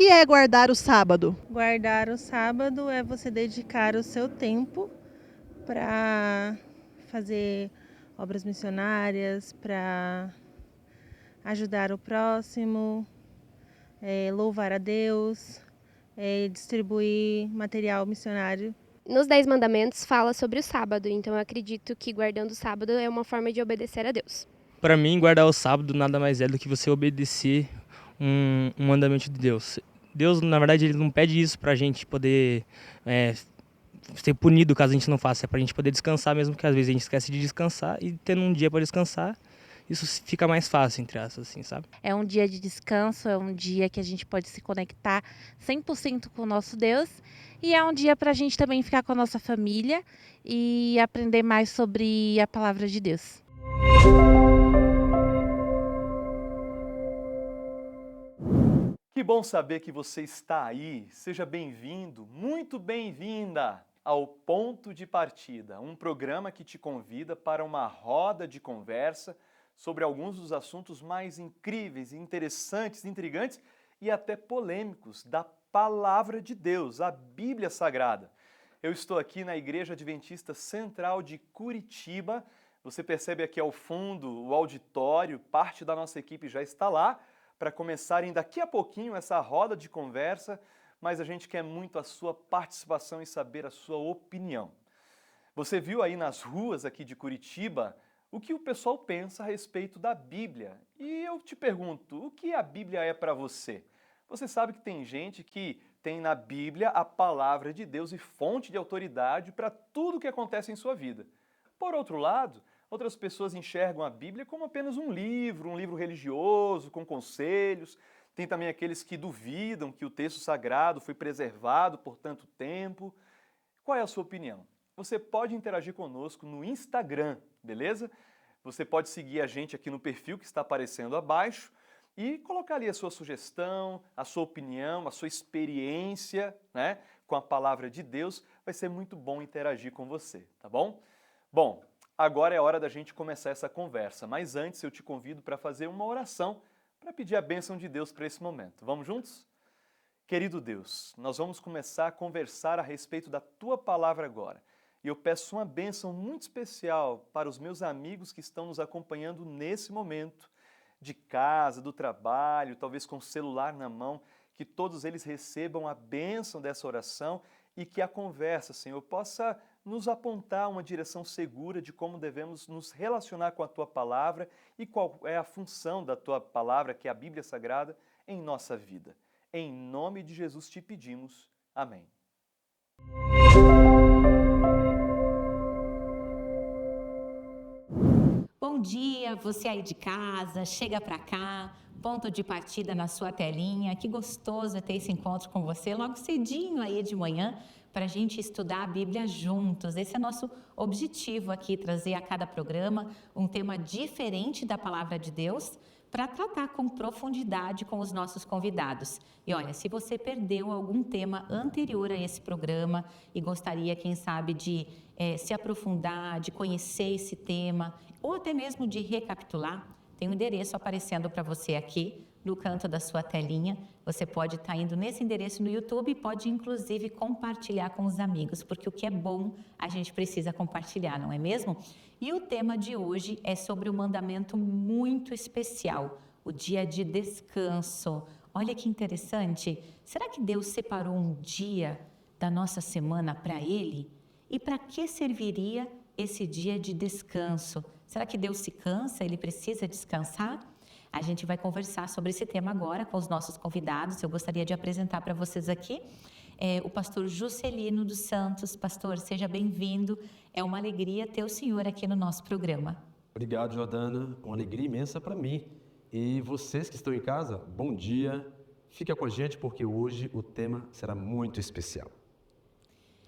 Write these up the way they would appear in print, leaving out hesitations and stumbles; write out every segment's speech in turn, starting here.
que é guardar o sábado? Guardar o sábado é você dedicar o seu tempo para fazer obras missionárias, para ajudar o próximo, louvar a Deus, distribuir material missionário. Nos 10 mandamentos fala sobre o sábado, então eu acredito que guardando o sábado é uma forma de obedecer a Deus. Para mim, guardar o sábado nada mais é do que você obedecer um mandamento de Deus. Deus, na verdade, ele não pede isso pra gente poder ser punido caso a gente não faça. É pra gente poder descansar mesmo, que às vezes a gente esquece de descansar e tendo um dia para descansar, isso fica mais fácil, entre aspas, assim, sabe? É um dia de descanso, é um dia que a gente pode se conectar 100% com o nosso Deus. E é um dia para a gente também ficar com a nossa família e aprender mais sobre a palavra de Deus. Que bom saber que você está aí. Seja bem-vindo, muito bem-vinda ao Ponto de Partida, um programa que te convida para uma roda de conversa sobre alguns dos assuntos mais incríveis, interessantes, intrigantes e até polêmicos da Palavra de Deus, a Bíblia Sagrada. Eu estou aqui na Igreja Adventista Central de Curitiba. Você percebe aqui ao fundo o auditório, parte da nossa equipe já está lá para começarem daqui a pouquinho essa roda de conversa, mas a gente quer muito a sua participação e saber a sua opinião. Você viu aí nas ruas aqui de Curitiba o que o pessoal pensa a respeito da Bíblia. E eu te pergunto, o que a Bíblia é para você? Você sabe que tem gente que tem na Bíblia a palavra de Deus e fonte de autoridade para tudo o que acontece em sua vida. Por outro lado, outras pessoas enxergam a Bíblia como apenas um livro religioso, com conselhos. Tem também aqueles que duvidam que o texto sagrado foi preservado por tanto tempo. Qual é a sua opinião? Você pode interagir conosco no Instagram, beleza? Você pode seguir a gente aqui no perfil que está aparecendo abaixo e colocar ali a sua sugestão, a sua opinião, a sua experiência, né, com a palavra de Deus. Vai ser muito bom interagir com você, tá bom? Bom, agora é hora da gente começar essa conversa, mas antes eu te convido para fazer uma oração para pedir a bênção de Deus para esse momento. Vamos juntos? Querido Deus, nós vamos começar a conversar a respeito da Tua palavra agora. E eu peço uma bênção muito especial para os meus amigos que estão nos acompanhando nesse momento, de casa, do trabalho, talvez com o celular na mão, que todos eles recebam a bênção dessa oração e que a conversa, Senhor, possa nos apontar uma direção segura de como devemos nos relacionar com a Tua palavra e qual é a função da Tua palavra, que é a Bíblia Sagrada, em nossa vida. Em nome de Jesus te pedimos. Amém. Bom dia, você aí de casa, chega pra cá, ponto de partida na sua telinha. Que gostoso é ter esse encontro com você logo cedinho aí de manhã para a gente estudar a Bíblia juntos. Esse é nosso objetivo aqui, trazer a cada programa um tema diferente da Palavra de Deus para tratar com profundidade com os nossos convidados. E olha, se você perdeu algum tema anterior a esse programa e gostaria, quem sabe, de se aprofundar, de conhecer esse tema, ou até mesmo de recapitular, tem um endereço aparecendo para você aqui no canto da sua telinha. Você pode estar indo nesse endereço no YouTube e pode inclusive compartilhar com os amigos, porque o que é bom a gente precisa compartilhar, não é mesmo? E o tema de hoje é sobre um mandamento muito especial, o dia de descanso. Olha que interessante, será que Deus separou um dia da nossa semana para Ele? E para que serviria esse dia de descanso? Será que Deus se cansa? Ele precisa descansar? A gente vai conversar sobre esse tema agora com os nossos convidados. Eu gostaria de apresentar para vocês aqui o pastor Juscelino dos Santos. Pastor, seja bem-vindo. É uma alegria ter o senhor aqui no nosso programa. Obrigado, Jordana. Uma alegria imensa para mim. E vocês que estão em casa, bom dia. Fica com a gente porque hoje o tema será muito especial.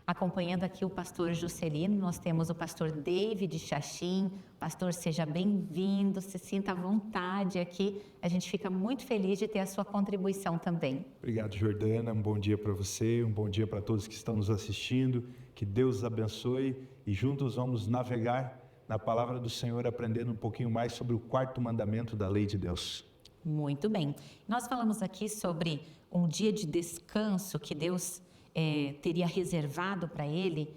Acompanhando aqui o pastor Juscelino, nós temos o pastor David Chachim. Pastor, seja bem-vindo, se sinta à vontade aqui. A gente fica muito feliz de ter a sua contribuição também. Obrigado, Jordana. Um bom dia para você, um bom dia para todos que estão nos assistindo. Que Deus os abençoe e juntos vamos navegar na palavra do Senhor, aprendendo um pouquinho mais sobre o quarto mandamento da lei de Deus. Muito bem. Nós falamos aqui sobre um dia de descanso que Deus teria reservado para ele.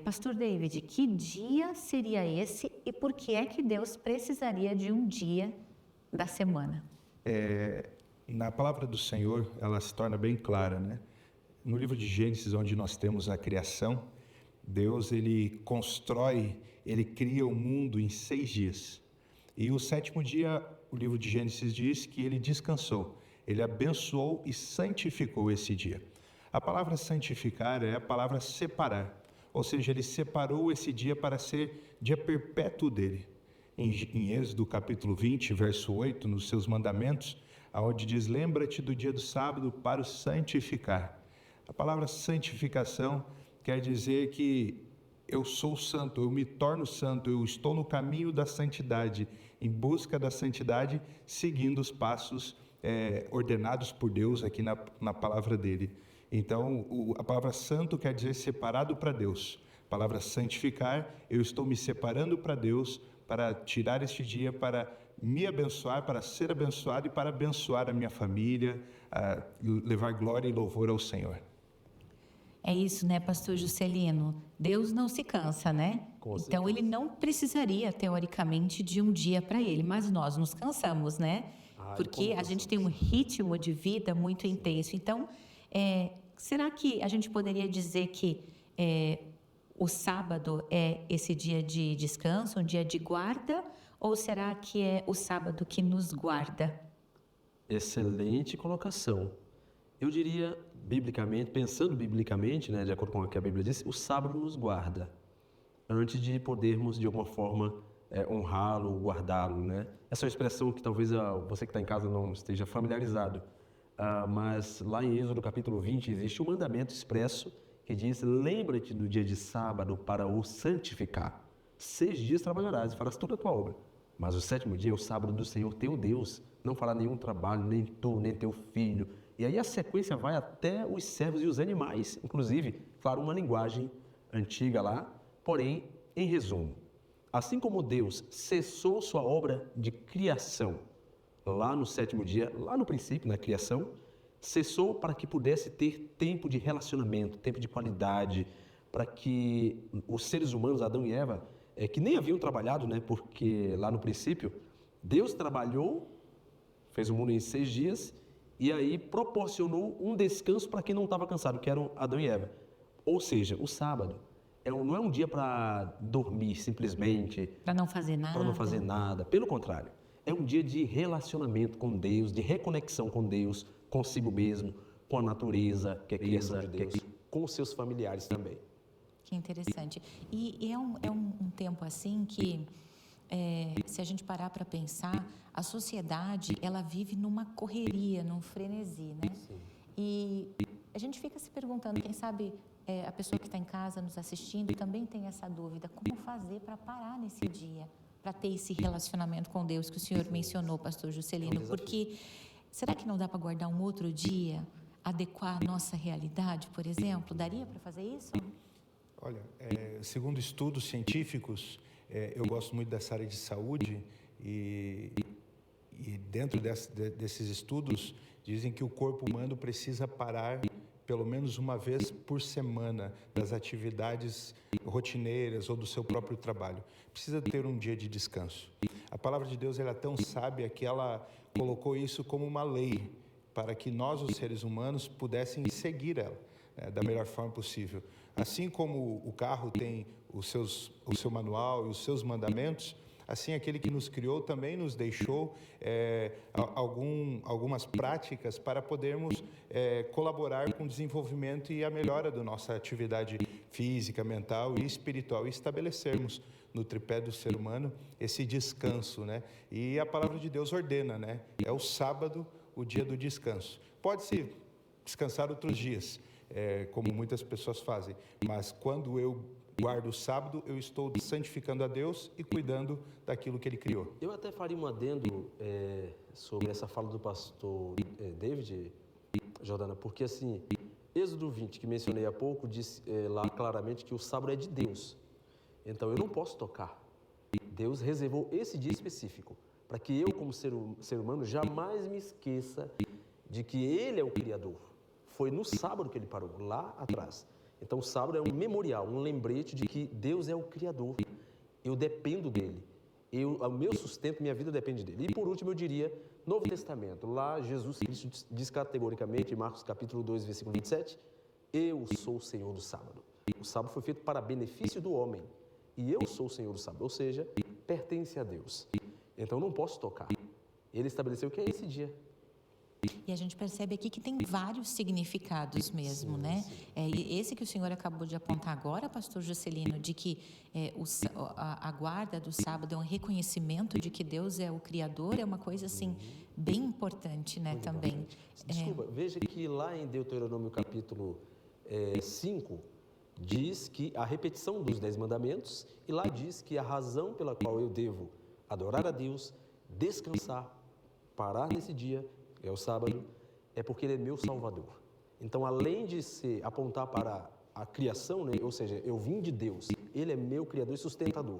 Pastor David, que dia seria esse e por que é que Deus precisaria de um dia da semana? Na palavra do Senhor, ela se torna bem clara, né? No livro de Gênesis, onde nós temos a criação, Deus, ele constrói, ele cria o mundo em 6 dias. E o 7º dia, o livro de Gênesis diz que ele descansou, ele abençoou e santificou esse dia. A palavra santificar é a palavra separar, ou seja, ele separou esse dia para ser dia perpétuo dele. Em Êxodo capítulo 20, verso 8, nos seus mandamentos, onde diz: lembra-te do dia do sábado para o santificar. A palavra santificação quer dizer que eu sou santo, eu me torno santo, eu estou no caminho da santidade, em busca da santidade, seguindo os passos ordenados por Deus aqui na palavra dele. Então, a palavra santo quer dizer separado para Deus. A palavra santificar, eu estou me separando para Deus, para tirar este dia, para me abençoar, para ser abençoado e para abençoar a minha família, levar glória e louvor ao Senhor. É isso, né, pastor Juscelino? Deus não se cansa, né? Então, ele não precisaria, teoricamente, de um dia para ele, mas nós nos cansamos, né? Porque a gente tem um ritmo de vida muito intenso. Então, será que a gente poderia dizer que o sábado é esse dia de descanso, um dia de guarda, ou será que é o sábado que nos guarda? Excelente colocação. Eu diria, biblicamente, pensando biblicamente, né, de acordo com o que a Bíblia diz, o sábado nos guarda, antes de podermos, de alguma forma, honrá-lo, guardá-lo, né? Essa é uma expressão que talvez você que está em casa não esteja familiarizado, mas lá em Êxodo capítulo 20 existe um mandamento expresso que diz: lembra-te do dia de sábado para o santificar. 6 dias trabalharás e farás toda a tua obra, mas o 7º dia é o sábado do Senhor teu Deus. Não fará nenhum trabalho, nem tu, nem teu filho. E aí a sequência vai até os servos e os animais, inclusive, claro, uma linguagem antiga lá, porém, em resumo, assim como Deus cessou sua obra de criação lá no 7º dia, lá no princípio, na criação, cessou para que pudesse ter tempo de relacionamento, tempo de qualidade, para que os seres humanos, Adão e Eva, que nem haviam trabalhado, né, porque lá no princípio, Deus trabalhou, fez o mundo em 6 dias, e aí proporcionou um descanso para quem não estava cansado, que eram Adão e Eva. Ou seja, o sábado não é um dia para dormir simplesmente. Para não fazer nada. Para não fazer nada. Pelo contrário, é um dia de relacionamento com Deus, de reconexão com Deus, consigo mesmo, com a natureza, que é criação de Deus, com os seus familiares também. Que interessante. E é um tempo assim que... se a gente parar para pensar, a sociedade, ela vive numa correria, num frenesi, né? Sim. E a gente fica se perguntando, quem sabe a pessoa que está em casa nos assistindo também tem essa dúvida, como fazer para parar nesse dia, para ter esse relacionamento com Deus que o senhor mencionou, pastor Juscelino, porque será que não dá para guardar um outro dia, adequar a nossa realidade, por exemplo? Daria para fazer isso? Olha, segundo estudos científicos, eu gosto muito dessa área de saúde e dentro desses estudos dizem que o corpo humano precisa parar pelo menos uma vez por semana das atividades rotineiras ou do seu próprio trabalho. Precisa ter um dia de descanso. A palavra de Deus ela é tão sábia que ela colocou isso como uma lei para que nós, os seres humanos, pudéssemos seguir ela da melhor forma possível. Assim como o carro tem o seu manual e os seus mandamentos, assim aquele que nos criou também nos deixou algumas práticas para podermos colaborar com o desenvolvimento e a melhora da nossa atividade física, mental e espiritual e estabelecermos no tripé do ser humano esse descanso, né? E a palavra de Deus ordena, né? É o sábado, o dia do descanso. Pode-se descansar outros dias, como muitas pessoas fazem, mas quando eu guardo o sábado, eu estou santificando a Deus e cuidando daquilo que Ele criou. Eu até faria um adendo sobre essa fala do pastor David, Jordana, porque assim, Êxodo 20, que mencionei há pouco, diz lá claramente que o sábado é de Deus. Então eu não posso tocar. Deus reservou esse dia específico para para que eu, como ser humano, jamais me esqueça de que Ele é o Criador. Foi no sábado que Ele parou, lá atrás. Então, o sábado é um memorial, um lembrete de que Deus é o Criador. Eu dependo dEle. O meu sustento, minha vida depende dEle. E, por último, eu diria, Novo Testamento. Lá, Jesus Cristo diz categoricamente, em Marcos capítulo 2, versículo 27, eu sou o Senhor do sábado. O sábado foi feito para benefício do homem. E eu sou o Senhor do sábado, ou seja, pertence a Deus. Então, não posso tocar. Ele estabeleceu que é esse dia. E a gente percebe aqui que tem vários significados mesmo, né? E esse que o senhor acabou de apontar agora, pastor Juscelino, de que a guarda do sábado é um reconhecimento de que Deus é o Criador, é uma coisa assim bem importante, né? Também. Desculpa, veja que lá em Deuteronômio capítulo 5, diz que a repetição dos 10 mandamentos, e lá diz que a razão pela qual eu devo adorar a Deus, descansar, parar nesse dia, é o sábado, é porque Ele é meu Salvador. Então, além de apontar para a criação, né, ou seja, eu vim de Deus, Ele é meu Criador e sustentador,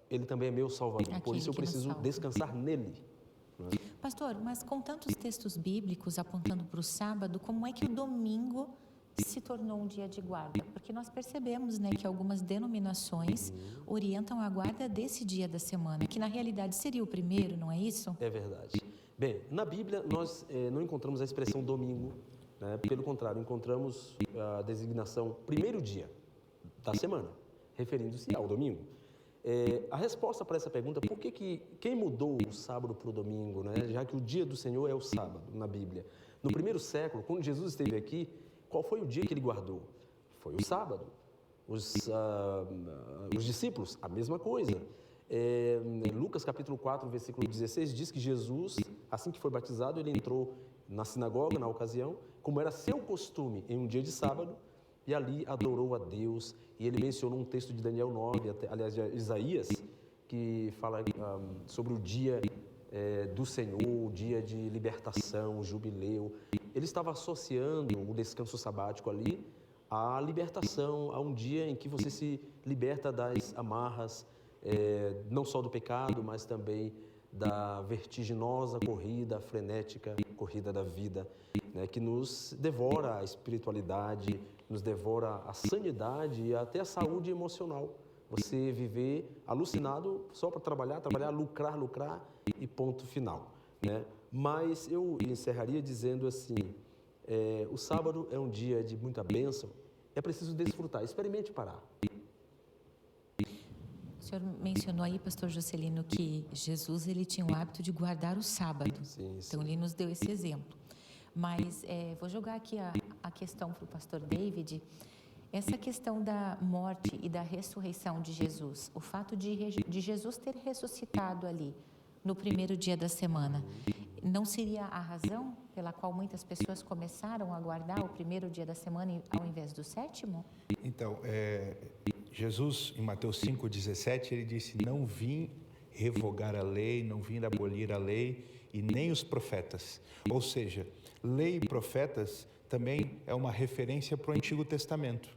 Ele também é meu Salvador, por isso eu preciso descansar nele. Né? Pastor, mas com tantos textos bíblicos apontando para o sábado, como é que o domingo se tornou um dia de guarda? Porque nós percebemos, né, que algumas denominações orientam a guarda desse dia da semana, que na realidade seria o primeiro, não é isso? É verdade. Bem, na Bíblia nós não encontramos a expressão domingo, né? Pelo contrário, encontramos a designação primeiro dia da semana, referindo-se ao domingo. A resposta para essa pergunta, por que quem mudou o sábado para o domingo, né? Já que o dia do Senhor é o sábado na Bíblia? No primeiro século, quando Jesus esteve aqui, qual foi o dia que Ele guardou? Foi o sábado. Os discípulos, a mesma coisa. Lucas capítulo 4, versículo 16, diz que Jesus, assim que foi batizado, Ele entrou na sinagoga, na ocasião, como era seu costume, em um dia de sábado, e ali adorou a Deus. E Ele mencionou um texto de Daniel 9, aliás, de Isaías, que fala sobre o dia do Senhor, o dia de libertação, o jubileu. Ele estava associando o descanso sabático ali à libertação, a um dia em que você se liberta das amarras, não só do pecado, mas também da vertiginosa corrida frenética, corrida da vida, né, que nos devora a espiritualidade, nos devora a sanidade e até a saúde emocional. Você viver alucinado só para trabalhar, lucrar e ponto final, né? Mas eu encerraria dizendo assim, o sábado é um dia de muita bênção, é preciso desfrutar, experimente parar. O senhor mencionou aí, pastor Juscelino, que Jesus ele tinha o hábito de guardar o sábado. Sim. Então, ele nos deu esse exemplo. Mas vou jogar aqui a questão para o pastor David. Essa questão da morte e da ressurreição de Jesus, o fato de Jesus ter ressuscitado ali no primeiro dia da semana, não seria a razão pela qual muitas pessoas começaram a guardar o primeiro dia da semana ao invés do sétimo? Então, Jesus, em Mateus 5,17, ele disse, não vim revogar a lei, não vim abolir a lei e nem os profetas. Ou seja, lei e profetas também é uma referência para o Antigo Testamento.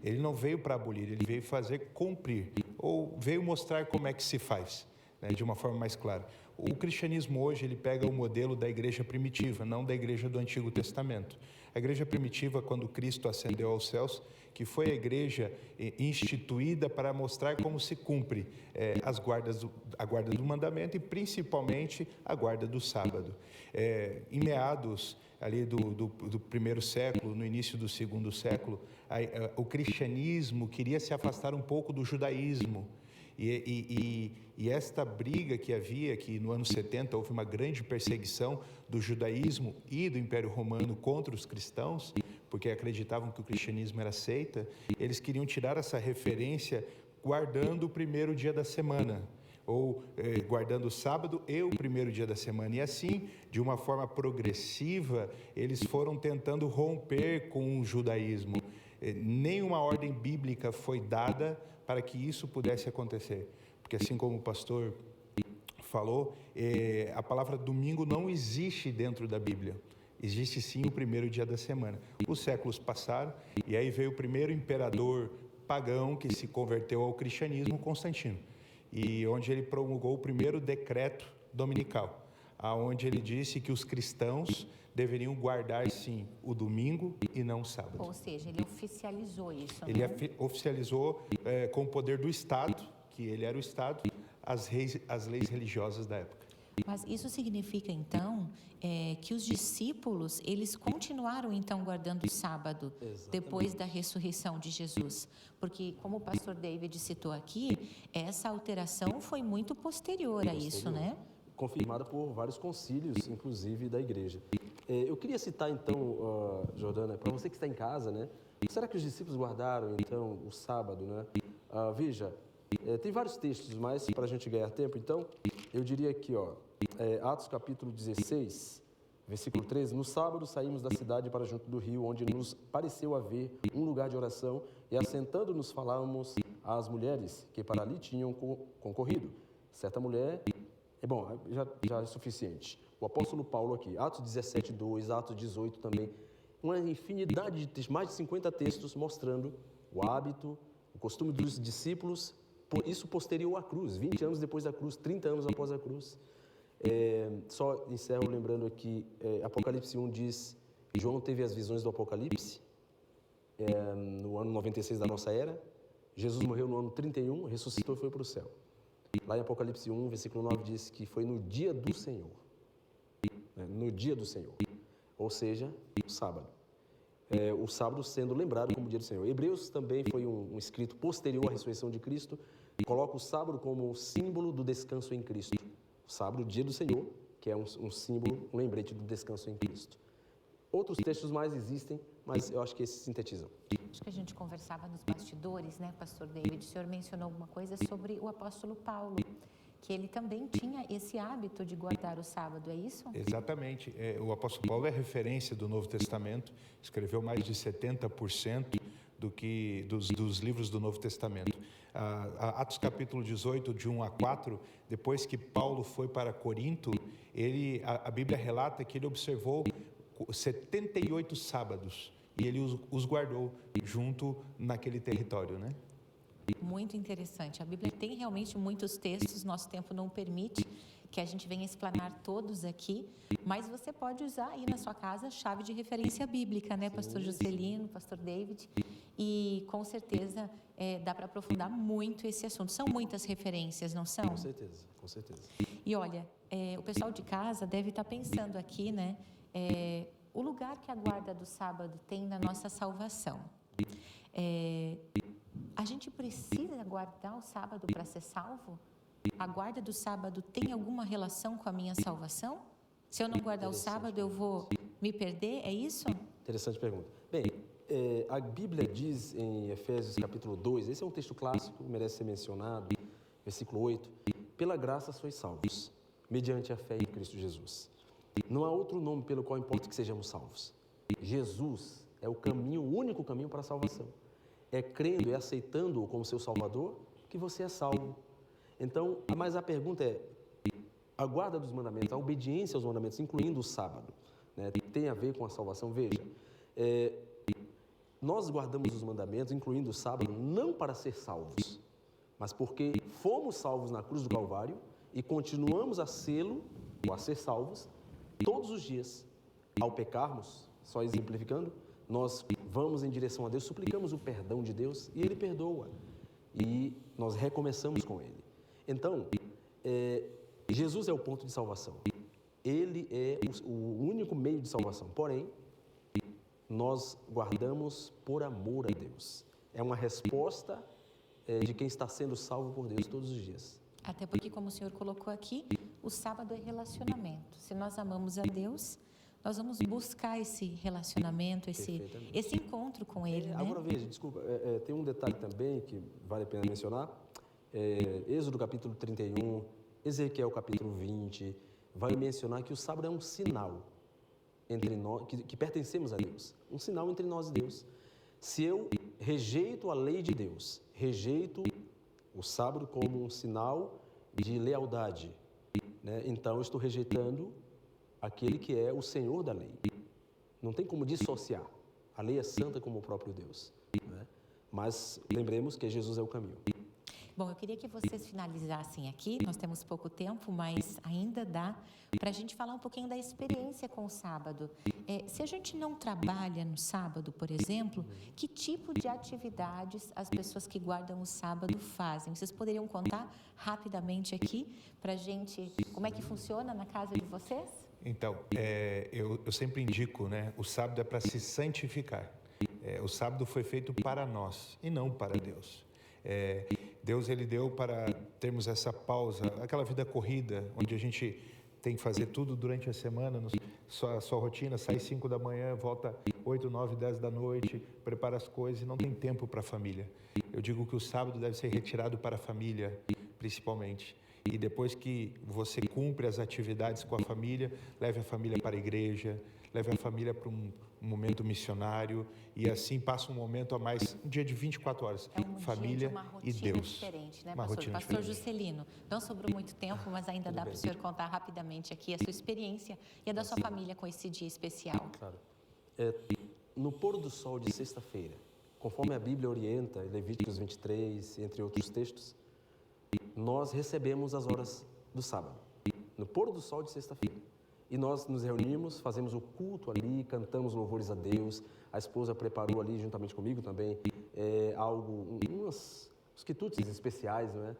Ele não veio para abolir, ele veio fazer cumprir, ou veio mostrar como é que se faz, né, de uma forma mais clara. O cristianismo hoje, ele pega o modelo da igreja primitiva, não da igreja do Antigo Testamento. A igreja primitiva, quando Cristo ascendeu aos céus, que foi a igreja instituída para mostrar como se cumpre a guarda do mandamento e principalmente a guarda do sábado. Em meados ali do primeiro século, no início do segundo século, o cristianismo queria se afastar um pouco do judaísmo. E esta briga que havia, que no ano 70 houve uma grande perseguição do judaísmo e do Império Romano contra os cristãos, porque acreditavam que o cristianismo era seita, eles queriam tirar essa referência guardando o primeiro dia da semana, ou guardando o sábado e o primeiro dia da semana. E assim, de uma forma progressiva, eles foram tentando romper com o judaísmo. Nenhuma ordem bíblica foi dada para que isso pudesse acontecer. Porque assim como o pastor falou, a palavra domingo não existe dentro da Bíblia. Existe sim o primeiro dia da semana. Os séculos passaram e aí veio o primeiro imperador pagão que se converteu ao cristianismo, Constantino. e onde ele promulgou o primeiro decreto dominical, aonde ele disse que os cristãos deveriam guardar, sim, o domingo e não o sábado. Ou seja, ele oficializou isso, Ele né? oficializou com o poder do Estado, que ele era o Estado, as leis religiosas da época. Mas isso significa, então, que os discípulos, eles continuaram, então, guardando o sábado, depois da ressurreição de Jesus. Porque, como o pastor David citou aqui, essa alteração foi muito posterior a isso, né? Confirmada por vários concílios, inclusive da igreja. Eu queria citar, então, Jordana, para você que está em casa, né? Será que os discípulos guardaram, então, o sábado, né? Veja, tem vários textos, mas para a gente ganhar tempo, então, eu diria aqui, Atos capítulo 16, versículo 13, no sábado saímos da cidade para junto do rio, onde nos pareceu haver um lugar de oração, e assentando-nos falávamos às mulheres que para ali tinham concorrido. Certa mulher, já é suficiente. O apóstolo Paulo aqui, Atos 17, 2, Atos 18 também, uma infinidade de textos, mais de 50 textos mostrando o hábito, o costume dos discípulos, isso posterior à cruz, 20 anos depois da cruz, 30 anos após a cruz. Só encerro lembrando aqui, Apocalipse 1 diz, João teve as visões do Apocalipse no ano 96 da nossa era, Jesus morreu no ano 31, ressuscitou e foi para o céu. Lá em Apocalipse 1, versículo 9 diz que foi no dia do Senhor, no dia do Senhor, ou seja, o sábado. O sábado sendo lembrado como dia do Senhor. Hebreus também foi um escrito posterior à ressurreição de Cristo, e coloca o sábado como símbolo do descanso em Cristo. O sábado, o dia do Senhor, que é um símbolo, um lembrete do descanso em Cristo. Outros textos mais existem, mas eu acho que esses sintetizam. Acho que a gente conversava nos bastidores, né, pastor David? O senhor mencionou alguma coisa sobre o apóstolo Paulo, que ele também tinha esse hábito de guardar o sábado, é isso? Exatamente. O apóstolo Paulo é referência do Novo Testamento, escreveu mais de 70% dos livros do Novo Testamento. Atos capítulo 18, de 1 a 4, depois que Paulo foi para Corinto, a Bíblia relata que ele observou 78 sábados, e ele os guardou junto naquele território, né? Muito interessante. A Bíblia tem realmente muitos textos, nosso tempo não permite que a gente venha explanar todos aqui, mas você pode usar aí na sua casa a chave de referência bíblica, né, pastor Juscelino, pastor David, e com certeza dá para aprofundar muito esse assunto. São muitas referências, não são? Com certeza, com certeza. E olha, o pessoal de casa deve estar pensando aqui, né, o lugar que a guarda do sábado tem na nossa salvação. A gente precisa guardar o sábado para ser salvo? A guarda do sábado tem alguma relação com a minha salvação? Se eu não guardar o sábado, eu vou me perder? É isso? Interessante pergunta. Bem, a Bíblia diz em Efésios capítulo 2, esse é um texto clássico, merece ser mencionado, versículo 8, pela graça sois salvos, mediante a fé em Cristo Jesus. Não há outro nome pelo qual importa que sejamos salvos. Jesus é o caminho, o único caminho para a salvação. É crendo e aceitando-o como seu Salvador que você é salvo. Então, mas a pergunta é, a guarda dos mandamentos, a obediência aos mandamentos, incluindo o sábado, né, tem a ver com a salvação? Veja, nós guardamos os mandamentos, incluindo o sábado, não para ser salvos, mas porque fomos salvos na cruz do Calvário e continuamos a sê-lo, ou a ser salvos, todos os dias. Ao pecarmos, só exemplificando, nós vamos em direção a Deus, suplicamos o perdão de Deus e Ele perdoa. E nós recomeçamos com Ele. Então, Jesus é o ponto de salvação. Ele é o único meio de salvação. Porém, nós guardamos por amor a Deus. É uma resposta de quem está sendo salvo por Deus todos os dias. Até porque, como o senhor colocou aqui, o sábado é relacionamento. Se nós amamos a Deus, nós vamos buscar esse relacionamento, esse encontro com Ele, né? Agora veja, desculpa, tem um detalhe também que vale a pena mencionar. Êxodo capítulo 31, Ezequiel capítulo 20, vai mencionar que o sábado é um sinal entre nós, que pertencemos a Deus. Um sinal entre nós e Deus. Se eu rejeito a lei de Deus, rejeito o sábado como um sinal de lealdade, né? Então eu estou rejeitando aquele que é o Senhor da lei. Não tem como dissociar. A lei é santa como o próprio Deus, né? Mas lembremos que Jesus é o caminho. Bom, eu queria que vocês finalizassem aqui, nós temos pouco tempo, mas ainda dá para a gente falar um pouquinho da experiência com o sábado. Se a gente não trabalha no sábado, por exemplo, que tipo de atividades as pessoas que guardam o sábado fazem? Vocês poderiam contar rapidamente aqui para a gente como é que funciona na casa de vocês? Então, eu sempre indico, né? O sábado é para se santificar. O sábado foi feito para nós e não para Deus. Deus ele deu para termos essa pausa, aquela vida corrida, onde a gente tem que fazer tudo durante a semana, sua rotina, sai 5 da manhã, volta 8, 9, 10 da noite, prepara as coisas e não tem tempo para a família. Eu digo que o sábado deve ser retirado para a família, principalmente. E depois que você cumpre as atividades com a família, leve a família para a igreja, leve a família para um momento missionário e assim passa um momento a mais, um dia de 24 horas, família e Deus. Diferente, né, uma pastor? rotina Pastor diferente. Juscelino, não sobrou muito tempo, mas ainda dá para o senhor contar rapidamente aqui a sua experiência e a da sua família com esse dia especial. Claro. No pôr do sol de sexta-feira, conforme a Bíblia orienta, em Levíticos 23, entre outros textos, nós recebemos as horas do sábado, no pôr do sol de sexta-feira. E nós nos reunimos, fazemos o culto ali, cantamos louvores a Deus. A esposa preparou ali, juntamente comigo também, uns quitutes especiais, não é?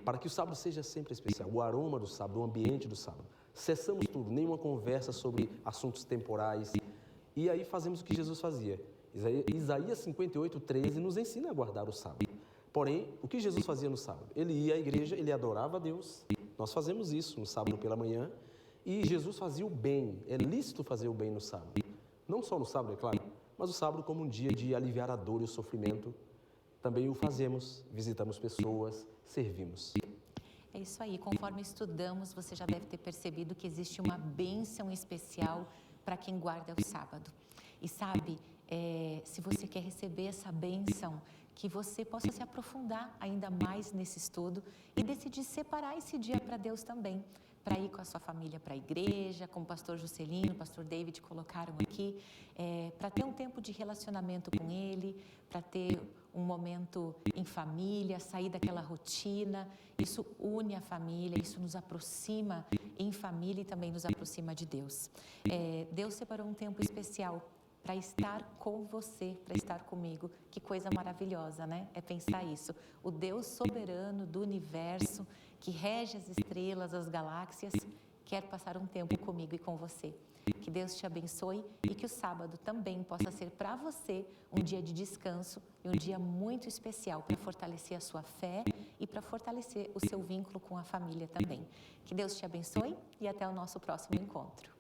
Para que o sábado seja sempre especial. O aroma do sábado, o ambiente do sábado. Cessamos tudo, nenhuma conversa sobre assuntos temporais. E aí fazemos o que Jesus fazia. Isaías 58, 13 nos ensina a guardar o sábado. Porém, o que Jesus fazia no sábado? Ele ia à igreja, ele adorava a Deus. Nós fazemos isso no sábado pela manhã. E Jesus fazia o bem. É lícito fazer o bem no sábado. Não só no sábado, é claro, mas o sábado como um dia de aliviar a dor e o sofrimento. Também o fazemos, visitamos pessoas, servimos. É isso aí, conforme estudamos, você já deve ter percebido que existe uma bênção especial para quem guarda o sábado. E sabe, se você quer receber essa bênção, que você possa se aprofundar ainda mais nesse estudo e decidir separar esse dia para Deus também, para ir com a sua família para a igreja, como o pastor Juscelino, o pastor David colocaram aqui, para ter um tempo de relacionamento com Ele, para ter um momento em família, sair daquela rotina. Isso une a família, isso nos aproxima em família e também nos aproxima de Deus. Deus separou um tempo especial para estar com você, para estar comigo. Que coisa maravilhosa, né? É pensar isso. O Deus soberano do universo, que rege as estrelas, as galáxias, quer passar um tempo comigo e com você. Que Deus te abençoe e que o sábado também possa ser para você um dia de descanso e um dia muito especial para fortalecer a sua fé e para fortalecer o seu vínculo com a família também. Que Deus te abençoe e até o nosso próximo encontro.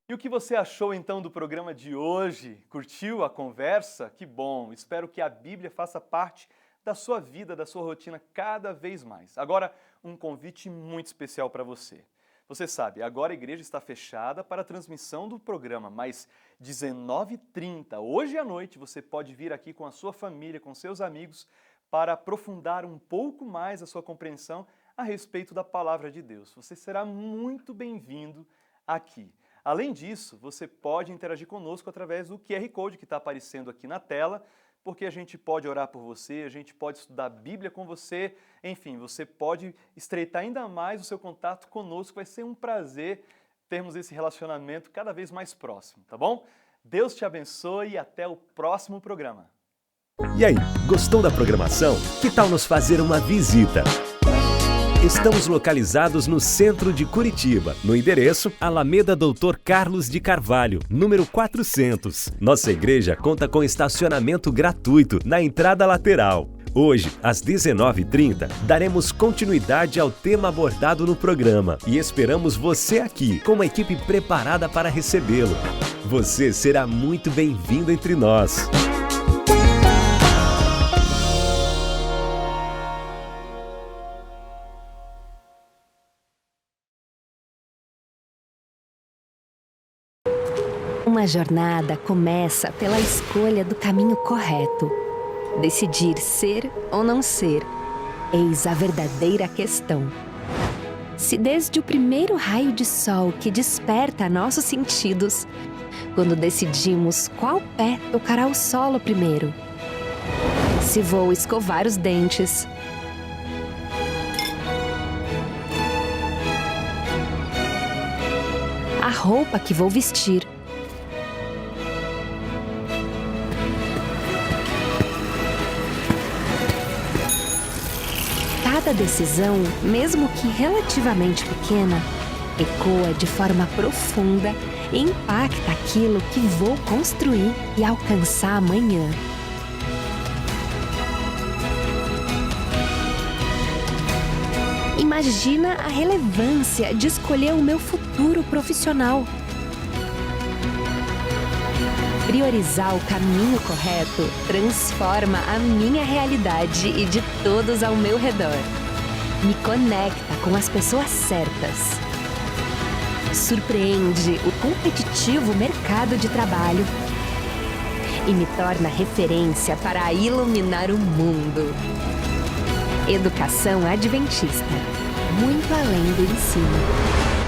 E o que você achou então do programa de hoje? Curtiu a conversa? Que bom! Espero que a Bíblia faça parte da sua vida, da sua rotina cada vez mais. Agora, um convite muito especial para você. Você sabe, agora a igreja está fechada para a transmissão do programa, mas 19h30, hoje à noite, você pode vir aqui com a sua família, com seus amigos, para aprofundar um pouco mais a sua compreensão a respeito da palavra de Deus. Você será muito bem-vindo aqui. Além disso, você pode interagir conosco através do QR Code que está aparecendo aqui na tela, porque a gente pode orar por você, a gente pode estudar a Bíblia com você, enfim, você pode estreitar ainda mais o seu contato conosco, vai ser um prazer termos esse relacionamento cada vez mais próximo, tá bom? Deus te abençoe e até o próximo programa. E aí, gostou da programação? Que tal nos fazer uma visita? Estamos localizados no centro de Curitiba, no endereço Alameda Doutor Carlos de Carvalho, número 400. Nossa igreja conta com estacionamento gratuito na entrada lateral. Hoje, às 19h30, daremos continuidade ao tema abordado no programa e esperamos você aqui, com uma equipe preparada para recebê-lo. Você será muito bem-vindo entre nós. Uma jornada começa pela escolha do caminho correto. Decidir ser ou não ser, eis a verdadeira questão. Se desde o primeiro raio de sol que desperta nossos sentidos, quando decidimos qual pé tocará o solo primeiro. Se vou escovar os dentes, a roupa que vou vestir, cada decisão, mesmo que relativamente pequena, ecoa de forma profunda e impacta aquilo que vou construir e alcançar amanhã. Imagina a relevância de escolher o meu futuro profissional. Priorizar o caminho correto transforma a minha realidade e de todos ao meu redor. Me conecta com as pessoas certas. Surpreende o competitivo mercado de trabalho e me torna referência para iluminar o mundo. Educação Adventista, muito além do ensino.